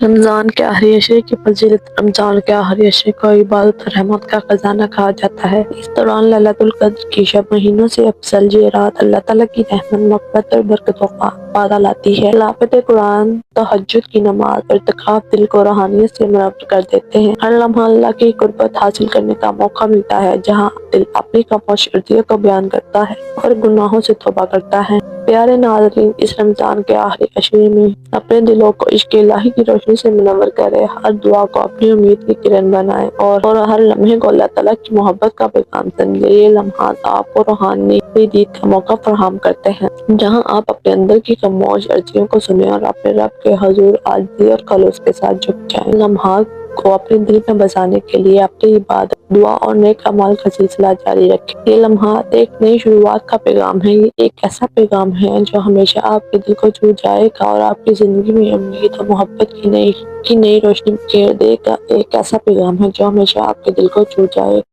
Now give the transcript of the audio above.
رمضان کے آخری عشرے کی فضیلت۔ رمضان کے آخری عشرے کو عبادت اور رحمت کا خزانہ کہا جاتا ہے۔ اس دوران لیلۃ القدر کی شب مہینوں سے افضل یہ رات اللہ تعالیٰ کی رحمت، مغفرت اور برکتوں کا وعدہ لاتی ہے۔ تلاوت قرآن، تہجد کی نماز اور اعتکاف دل کو روحانیت سے منور کر دیتے ہیں۔ ہر لمحہ اللہ کی قربت حاصل کرنے کا موقع ملتا ہے، جہاں دل اپنی خاموش عرضیوں کو بیان کرتا ہے اور گناہوں سے توبہ کرتا ہے۔ پیارے ناظرین، اس رمضان کے آخری عشرے میں اپنے دلوں کو عشق الہی کی روشنی سے منور کریں، ہر دعا کو اپنی امید کی کرن بنائیں اور ہر لمحے کو اللہ تعالیٰ کی محبت کا پیغام سمجھیں۔ یہ لمحات آپ کو روحانی دید کا موقع فراہم کرتے ہیں، جہاں آپ اپنے اندر کی خاموش عرضیوں کو سنیں اور اپنے رب کے حضور عاجزی اور خلوص کے ساتھ جھک جائیں۔ لمحات کو اپنے دل میں بسانے کے لیے اپنی عبادت، دعا اور نیک اعمال کا سلسلہ جاری رکھیں۔ یہ لمحات ایک نئی شروعات کا پیغام ہے۔ یہ ایک ایسا پیغام ہے جو ہمیشہ آپ کے دل کو چھو جائے گا اور آپ کی زندگی میں امید اور محبت کی نئی روشنی بکھیر دے گا۔ ایک ایسا پیغام ہے جو ہمیشہ آپ کے دل کو چھو جائے گا۔